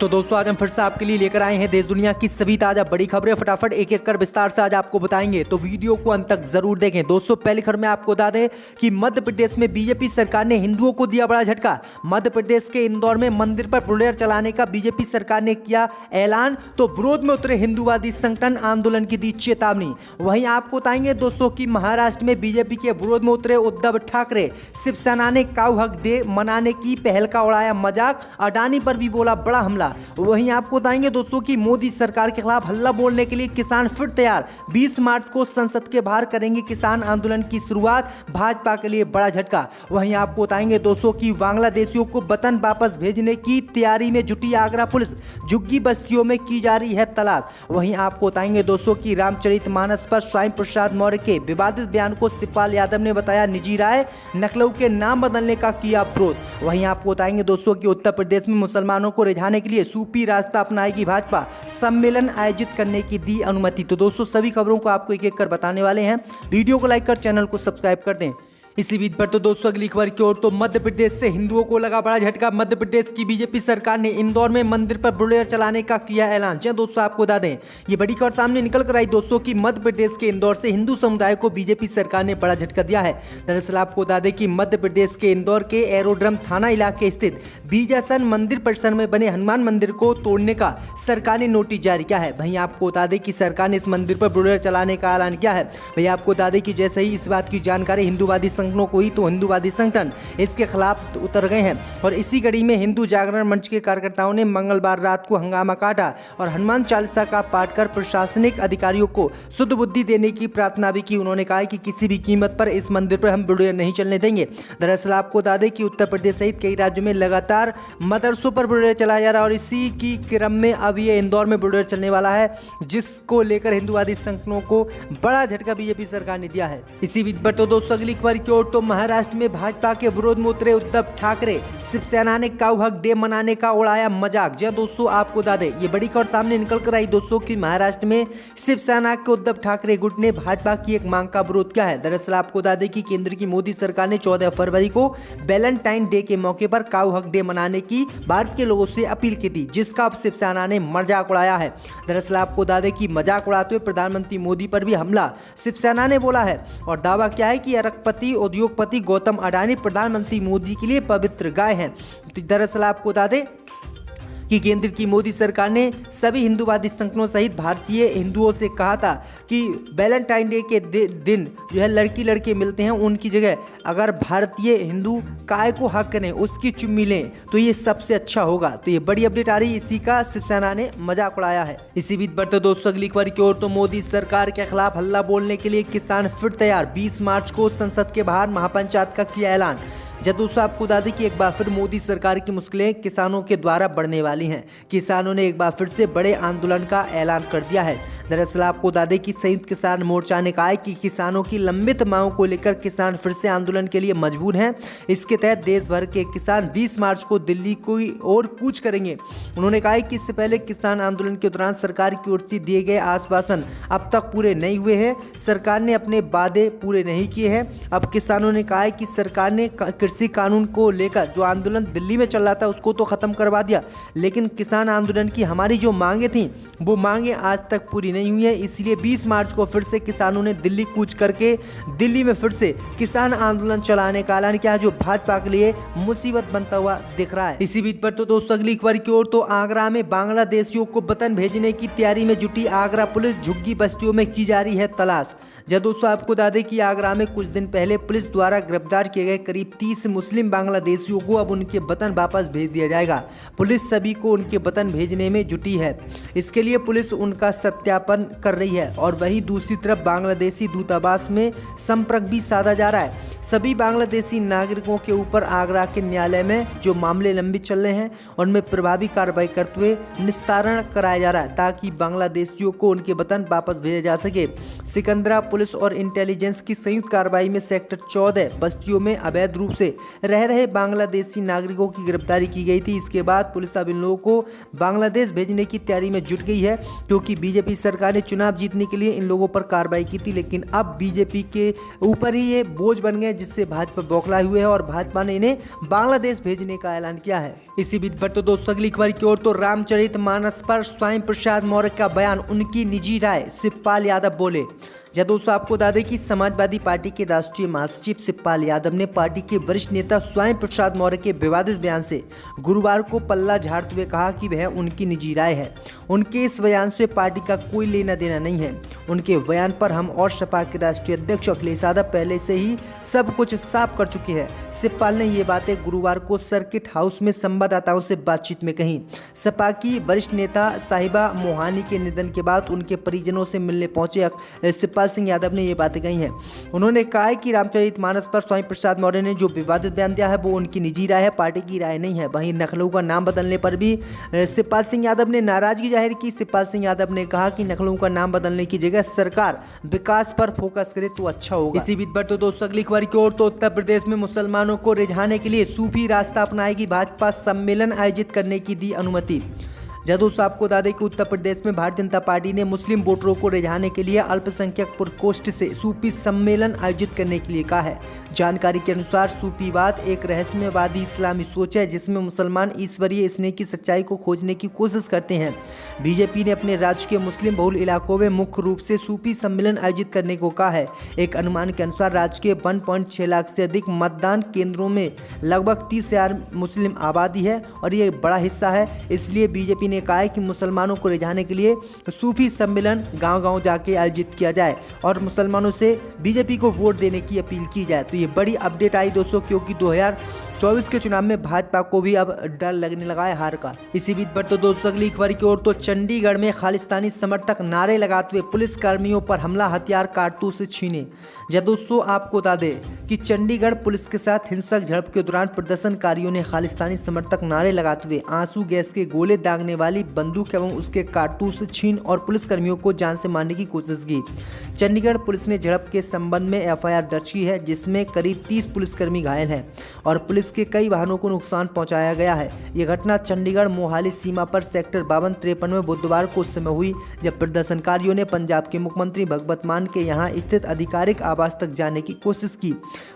तो दोस्तों आज हम फिर से आपके लिए लेकर आए हैं देश दुनिया की सभी ताजा बड़ी खबरें। फटाफट एक एक कर विस्तार से आज आपको बताएंगे, तो वीडियो को अंत तक जरूर देखें। दोस्तों पहली खबर में आपको बता दें कि मध्य प्रदेश में बीजेपी सरकार ने हिंदुओं को दिया बड़ा झटका। मध्य प्रदेश के इंदौर में मंदिर पर बुलडोजर चलाने का बीजेपी सरकार ने किया ऐलान, तो विरोध में उतरे हिंदूवादी संगठन आंदोलन की दी चेतावनी। वहीं आपको बताएंगे दोस्तों की महाराष्ट्र में बीजेपी के विरोध में उतरे उद्धव ठाकरे। शिवसेना ने काऊ हक डे मनाने की पहल का उड़ाया मजाक, अडानी पर भी बोला बड़ा हमला। वहीं आपको बताएंगे दोस्तों कि मोदी सरकार के खिलाफ हल्ला बोलने के लिए किसान फिर तैयार। 20 मार्च को संसद के बाहर करेंगे किसान आंदोलन की शुरुआत, भाजपा के लिए बड़ा झटका। वहीं आपको बताएंगे दोस्तों कि बांग्लादेशियों को वतन वापस भेजने की तैयारी में जुटी आगरा पुलिस, झुग्गी बस्तियों में की जा रही है तलाश। वहीं आपको बताएंगे दोस्तों कि रामचरितमानस पर स्वामी प्रसाद मौर्य के विवादित बयान को शिवपाल यादव ने बताया निजी राय, लखनऊ के नाम बदलने का किया विरोध। वहीं आपको बताएंगे दोस्तों कि उत्तर प्रदेश में मुसलमानों को रिझाने के लिए सूफी रास्ता अपनाएगी भाजपा, सम्मेलन आयोजित करने की दी अनुमति। तो दोस्तों सभी खबरों को आपको एक एक कर बताने वाले हैं, वीडियो को लाइक कर चैनल को सब्सक्राइब कर दें। इसी बीच पर तो दोस्तों अगली खबर की ओर, तो मध्य प्रदेश से हिंदुओं को लगा बड़ा झटका। मध्य प्रदेश की बीजेपी सरकार ने इंदौर में मंदिर पर बुलडोजर चलाने का किया ऐलान। जी दोस्तों आपको बता दें, ये बड़ी खबर सामने निकल कर आई दोस्तों कि मध्य प्रदेश के इंदौर से हिंदू समुदाय को बीजेपी सरकार ने बड़ा झटका दिया है। दरअसल आपको बता दें कि मध्य प्रदेश के इंदौर के एरोड्रम थाना इलाके स्थित बीजासन मंदिर परिसर में बने हनुमान मंदिर को तोड़ने का सरकार ने नोटिस जारी किया है। वहीं आपको बता दें कि सरकार ने इस मंदिर पर बुलडोजर चलाने का ऐलान किया है। वहीं आपको बता दें कि जैसे ही इस बात की जानकारी हिंदूवादी संगठनों को हुई तो हिंदूवादी संगठन इसके खिलाफ उतर गए हैं। और इसी कड़ी में हिंदू जागरण मंच के कार्यकर्ताओं ने मंगलवार रात को हंगामा काटा और हनुमान चालीसा का पाठ कर प्रशासनिक अधिकारियों को शुद्ध बुद्धि देने की प्रार्थना भी की। उन्होंने कहा कि किसी भी कीमत पर इस मंदिर पर हम बुलडोजर नहीं चलने देंगे। दरअसल आपको बता दें कि उत्तर प्रदेश सहित कई राज्यों में लगातार मदरसों पर बुलडोजर चलाया जा रहा है और इसी की क्रम में अब ये इंदौर में बुलडोजर चलने वाला है, जिसको लेकर हिंदूवादी संगठनों को बड़ा झटका बीजेपी सरकार ने दिया है। इसी बीच पर तो दोस्तों अगली खबर की ओर, तो महाराष्ट्र में भाजपा के विरोध में उतरे उद्धव ठाकरे। शिवसेना ने काऊ हक डे मनाने का उड़ाया मजाक। जी दोस्तों आपको बता दें, ये बड़ी खबर सामने निकल कर आई दोस्तों कि महाराष्ट्र में शिवसेना के उद्धव ठाकरे गुट ने भाजपा की एक मांग का विरोध किया है। दरअसल आपको बता दें कि केंद्र की मोदी सरकार ने 14 फरवरी को वैलेंटाइन डे के मौके पर काऊ हक डे मनाने की भारत के लोगों से अपील की थी, जिसका अब शिवसेना ने मजाक उड़ाया है। दरअसल आपको बता दें कि मजाक उड़ाते हुए प्रधानमंत्री मोदी पर भी हमला शिवसेना ने बोला है और दावा किया है कि अरबपति उद्योगपति गौतम अडानी प्रधानमंत्री मोदी के लिए पवित्र गाय हैं। तो दरअसल आपको बता दें कि केंद्र की मोदी सरकार ने सभी हिंदूवादी संगठनों सहित भारतीय हिंदुओं से कहा था कि वैलेंटाइन डे के दिन जो है लड़की लड़के मिलते हैं, उनकी जगह अगर भारतीय हिंदू काय को हक करें उसकी चुम्मी लें तो ये सबसे अच्छा होगा। तो ये बड़ी अपडेट आ रही, इसी का शिवसेना ने मजाक उड़ाया है। इसी बीच बढ़ते दोस्तों अगली खबर की ओर, तो मोदी सरकार के खिलाफ हल्ला बोलने के लिए किसान फिर तैयार। 20 मार्च को संसद के बाहर महापंचायत का किया ऐलान। जब दोस्तों आपको बता दें कि एक बार फिर मोदी सरकार की मुश्किलें किसानों के द्वारा बढ़ने वाली हैं। किसानों ने एक बार फिर से बड़े आंदोलन का ऐलान कर दिया है। दरअसल आपको बता दें कि संयुक्त किसान मोर्चा ने कहा है कि किसानों की लंबित मांगों को लेकर किसान फिर से आंदोलन के लिए मजबूर हैं। इसके तहत देश भर के किसान 20 मार्च को दिल्ली की ओर कूच करेंगे। उन्होंने कहा है कि इससे पहले किसान आंदोलन के दौरान सरकार की ओर से दिए गए आश्वासन अब तक पूरे नहीं हुए हैं। सरकार ने अपने वादे पूरे नहीं किए हैं। अब किसानों ने कहा है कि सरकार ने कृषि कानून को लेकर जो आंदोलन दिल्ली में चल रहा था उसको तो खत्म करवा दिया, लेकिन किसान आंदोलन की हमारी जो मांगे थी वो मांगे आज तक पूरी नहीं हुई है। इसलिए 20 मार्च को फिर से किसानों ने दिल्ली कूच करके दिल्ली में फिर से किसान आंदोलन चलाने का ऐलान किया, जो भाजपा के लिए मुसीबत बनता हुआ दिख रहा है। इसी बीच पर तो दोस्तों अगली खबर की ओर, तो आगरा में बांग्लादेशियों को वतन भेजने की तैयारी में जुटी आगरा पुलिस, झुग्गी बस्तियों में की जा रही है तलाश। जब दोस्तों आपको बता दें कि आगरा में कुछ दिन पहले पुलिस द्वारा गिरफ्तार किए गए करीब 30 मुस्लिम बांग्लादेशियों को अब उनके वतन वापस भेज दिया जाएगा। पुलिस सभी को उनके वतन भेजने में जुटी है। इसके लिए पुलिस उनका सत्यापन कर रही है और वहीं दूसरी तरफ बांग्लादेशी दूतावास में संपर्क भी साधा जा रहा है। सभी बांग्लादेशी नागरिकों के ऊपर आगरा के न्यायालय में जो मामले लंबित चल रहे हैं उनमें प्रभावी कार्रवाई करते हुए निस्तारण कराया जा रहा है, ताकि बांग्लादेशियों को उनके वतन वापस भेजा जा सके। सिकंदरा पुलिस और इंटेलिजेंस की संयुक्त कार्रवाई में सेक्टर 14 बस्तियों में अवैध रूप से रह रहे बांग्लादेशी नागरिकों की गिरफ्तारी की गई थी। इसके बाद पुलिस अब इन लोगों को बांग्लादेश भेजने की तैयारी में जुट गई है, क्योंकि बीजेपी सरकार ने चुनाव जीतने के लिए इन लोगों पर कार्रवाई की थी, लेकिन अब बीजेपी के ऊपर ही ये बोझ बन गए, जिससे भाजपा बौखलाए हुए है और भाजपा ने इन्हें बांग्लादेश भेजने का ऐलान किया है। इसी बीच बढ़ते दोस्तों अगली खबर की ओर तो रामचरितमानस पर स्वामी प्रसाद मौर्य का बयान, उनकी निजी राय। शिवपाल यादव बोले। जब दोस्तों आपको बता दें कि समाजवादी पार्टी के राष्ट्रीय महासचिव शिवपाल यादव ने पार्टी के वरिष्ठ नेता स्वामी प्रसाद मौर्य के विवादित बयान से गुरुवार को पल्ला झाड़ते हुए कहा कि वह उनकी निजी राय है। उनके इस बयान से पार्टी का कोई लेना देना नहीं है। उनके बयान पर हम और सपा के राष्ट्रीय अध्यक्ष अखिलेश यादव पहले से ही सब कुछ साफ कर चुके हैं। शिवपाल ने ये बातें गुरुवार को सर्किट हाउस में संवाददाताओं से बातचीत में कही। सपा की वरिष्ठ नेता साहिबा मोहानी के निधन के बाद उनके परिजनों से मिलने पहुंचे शिवपाल सिंह यादव ने ये बातें कही हैं। उन्होंने कहा है कि रामचरितमानस पर स्वामी प्रसाद मौर्य ने जो विवादित बयान दिया है वो उनकी निजी राय है, पार्टी की राय नहीं है। वहीं नखलऊ का नाम बदलने पर भी शिवपाल सिंह यादव ने नाराजगी जाहिर की। शिवपाल सिंह यादव ने कहा कि नखलऊ का नाम बदलने की जगह सरकार विकास पर फोकस करे तो अच्छा होगा। इसी बीच बढ़ते दोस्तों अगली खबर की ओर तो उत्तर प्रदेश में मुसलमानों को रिझाने के लिए सूफी रास्ता अपनाएगी भाजपा, सम्मेलन आयोजित करने की दी अनुमति। जब दोस्तों आपको बता दें कि उत्तर प्रदेश में भारतीय जनता पार्टी ने मुस्लिम वोटरों को रिझाने के लिए अल्पसंख्यक प्रकोष्ठ से सूफी सम्मेलन आयोजित करने के लिए कहा है। जानकारी के अनुसार सूफीवाद एक रहस्यवादी इस्लामी सोच है जिसमें मुसलमान ईश्वरीय स्नेह की सच्चाई को खोजने की कोशिश करते हैं। बीजेपी ने अपने राज्य के मुस्लिम बहुल इलाकों में मुख्य रूप से सूफी सम्मेलन आयोजित करने को कहा है। एक अनुमान के अनुसार राज्य के 1.6 लाख से अधिक मतदान केंद्रों में लगभग 30,000 मुस्लिम आबादी है और ये बड़ा हिस्सा है। इसलिए बीजेपी ने कहा है कि मुसलमानों को रिझाने के लिए सूफी सम्मेलन गांव-गांव जाके आयोजित किया जाए और मुसलमानों से बीजेपी को वोट देने की अपील की जाए। तो ये बड़ी अपडेट आई दोस्तों, क्योंकि 2024 के चुनाव में भाजपा को भी अब डर लगने लगा है हार का। इसी बीच पर तो दोस्तों अगली खबर की ओर तो चंडीगढ़ में खालिस्तानी समर्थक नारे लगाते हुए पुलिस कर्मियों पर हमला, हथियार कारतूस छीने। जब दोस्तों आपको बता दें कि चंडीगढ़ पुलिस के साथ हिंसक झड़प के दौरान प्रदर्शनकारियों ने खालिस्तानी समर्थक नारे लगाते हुए आंसू गैस के गोले दागने वाली बंदूक एवं उसके कारतूस छीन और पुलिसकर्मियों को जान से मारने की कोशिश की। चंडीगढ़ पुलिस ने झड़प के संबंध में एफआईआर दर्ज की है जिसमें करीब 30 पुलिसकर्मी घायल हैं और पुलिस के कई वाहनों को नुकसान पहुंचाया गया है। यह घटना चंडीगढ़ मोहाली सीमा पर सेक्टर 52-53 में बुधवार को उस समय हुई जब प्रदर्शनकारियों ने पंजाब के मुख्यमंत्री भगवंत मान के यहां स्थित आधिकारिक आवास तक जाने की कोशिश की।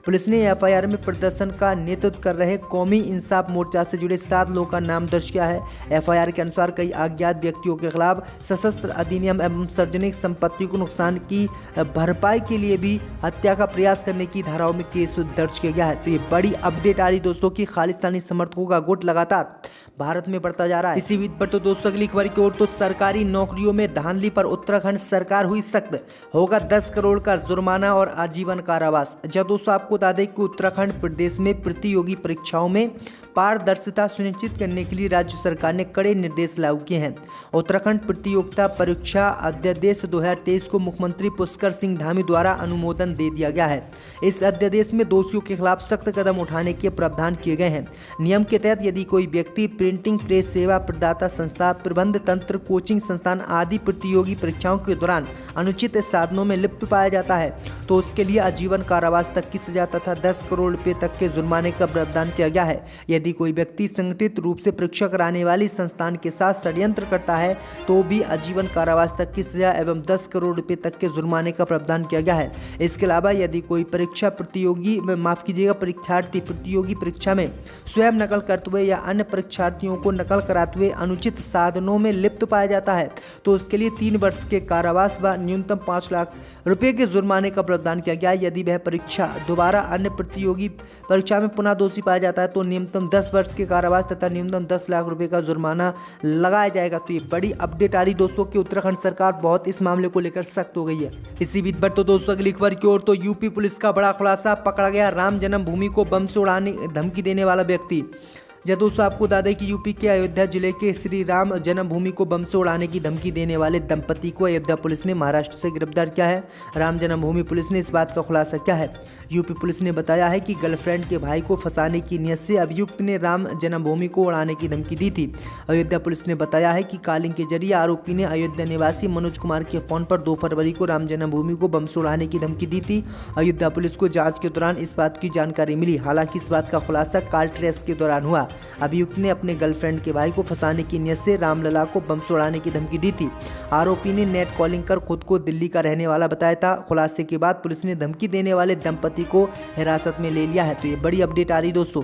पुलिस ने एफआईआर में प्रदर्शन का नेतृत्व कर रहे कौमी इंसाफ मोर्चा से जुड़े 7 लोगों का नाम दर्ज किया है। एफआईआर के अनुसार कई अज्ञात व्यक्तियों के खिलाफ सशस्त्र अधिनियम एवं सार्वजनिक संपत्ति को नुकसान की भरपाई के लिए भी हत्या का प्रयास करने की धाराओं में केस दर्ज किया गया है। तो ये बड़ी अपडेट आ रही दोस्तों की खालिस्तानी समर्थकों का गुट लगातार भारत में बढ़ता जा रहा है। इसी बीच पर तो दोस्तों अगली खबर की ओर तो सरकारी नौकरियों में धांधली पर उत्तराखंड सरकार हुई सख्त, होगा 10 करोड़ का जुर्माना और आजीवन कारावास। जब दोस्तों आपको बता दें कि उत्तराखंड प्रदेश में प्रतियोगी परीक्षाओं में पारदर्शिता सुनिश्चित करने के लिए राज्य सरकार ने कड़े निर्देश लागू किए हैं। उत्तराखंड प्रतियोगिता परीक्षा अध्यादेश 2023 को मुख्यमंत्री पुष्कर सिंह धामी द्वारा अनुमोदन दे दिया गया है। इस अध्यादेश में दोषियों के खिलाफ सख्त कदम उठाने के प्रावधान किए गए हैं। नियम के तहत यदि कोई व्यक्ति प्रिंटिंग प्रेस सेवा प्रदाता संस्था, प्रबंध तंत्र, कोचिंग संस्थान आदि प्रतियोगी परीक्षाओं के दौरान अनुचित साधनों में लिप्त पाया जाता है तो उसके लिए आजीवन कारावास तक की सजा तथा 10 करोड़ रुपए तक के जुर्माने का प्रावधान किया गया है। यदि कोई व्यक्ति संगठित रूप से परीक्षा कराने वाली संस्थान के साथ षड्यंत्र करता है तो भी आजीवन कारावास तक की सजा एवं 10 करोड़ रुपए तक के जुर्माने का प्रावधान किया गया है। इसके अलावा यदि कोई परीक्षार्थी प्रतियोगी परीक्षा में स्वयं नकल करते हुए या अन्य परीक्षार्थियों को नकल कराते हुए अनुचित साधनों में लिप्त पाया जाता है तो उसके लिए 3 वर्ष के कारावास व न्यूनतम 5 लाख रुपए के जुर्माने का प्रावधान किया गया है। यदि वह परीक्षा दोबारा अन्य प्रतियोगी परीक्षा में पुनः दोषी पाया जाता है तो न्यूनतम 10 वर्ष के कारावास तथा न्यूनतम 10 लाख रुपए का जुर्माना लगाया जाएगा। तो ये बड़ी अपडेट आ रही दोस्तों कि उत्तराखंड सरकार बहुत इस मामले को लेकर सख्त हो गई है। इसी बीच पर तो दोस्तों अगली खबर की ओर तो यूपी पुलिस का बड़ा खुलासा, पकड़ा गया राम जन्मभूमि को बम से उड़ाने धमकी देने वाला व्यक्ति। जब दोस्तों आपको बता दें कि यूपी के अयोध्या जिले के श्री राम जन्मभूमि को बम से उड़ाने की धमकी देने वाले दंपति को अयोध्या पुलिस ने महाराष्ट्र से गिरफ्तार किया है। राम जन्मभूमि पुलिस ने इस बात का खुलासा किया है। यूपी पुलिस ने बताया है कि गर्लफ्रेंड के भाई को फंसाने की नियत से अभियुक्त ने राम जन्मभूमि को उड़ाने की धमकी दी थी। अयोध्या पुलिस ने बताया है कि कॉलिंग के जरिए आरोपी ने अयोध्या निवासी मनोज कुमार के फोन पर 2 फरवरी को राम जन्मभूमि को बम से उड़ाने की धमकी दी थी। अयोध्या पुलिस को जांच के दौरान इस बात की जानकारी मिली। हालांकि इस बात का खुलासा कॉल ट्रेस के दौरान हुआ। अभियुक्त ने अपने गर्लफ्रेंड के भाई को फंसाने की नियत से रामलला को बम से उड़ाने की धमकी दी थी। आरोपी ने नेट कॉलिंग कर खुद को दिल्ली का रहने वाला बताया था। खुलासे के बाद पुलिस ने धमकी देने वाले दंपति को हिरासत में ले लिया है। तो ये बड़ी अपडेट आ रही दोस्तों।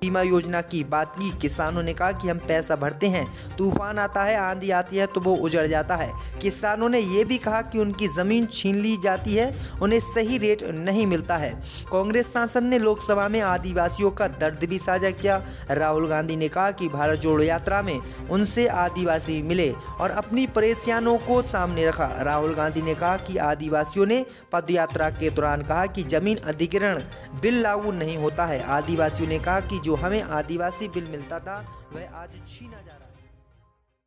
बीमा योजना की बात की। किसानों ने कहा कि हम पैसा भरते हैं, तूफान आता है, आंधी आती है तो वो उजड़ जाता है। किसानों ने ये भी कहा कि उनकी ज़मीन छीन ली जाती है, उन्हें सही रेट नहीं मिलता है। कांग्रेस सांसद ने लोकसभा में आदिवासियों का दर्द भी साझा किया। राहुल गांधी ने कहा कि भारत जोड़ो यात्रा में उनसे आदिवासी मिले और अपनी परेशानियों को सामने रखा। राहुल गांधी ने कहा कि आदिवासियों ने पदयात्रा के दौरान कहा कि जमीन अधिग्रहण बिल लागू नहीं होता है। आदिवासियों ने कहा कि जो हमें आदिवासी बिल मिलता था वह आज छीना जा रहा है।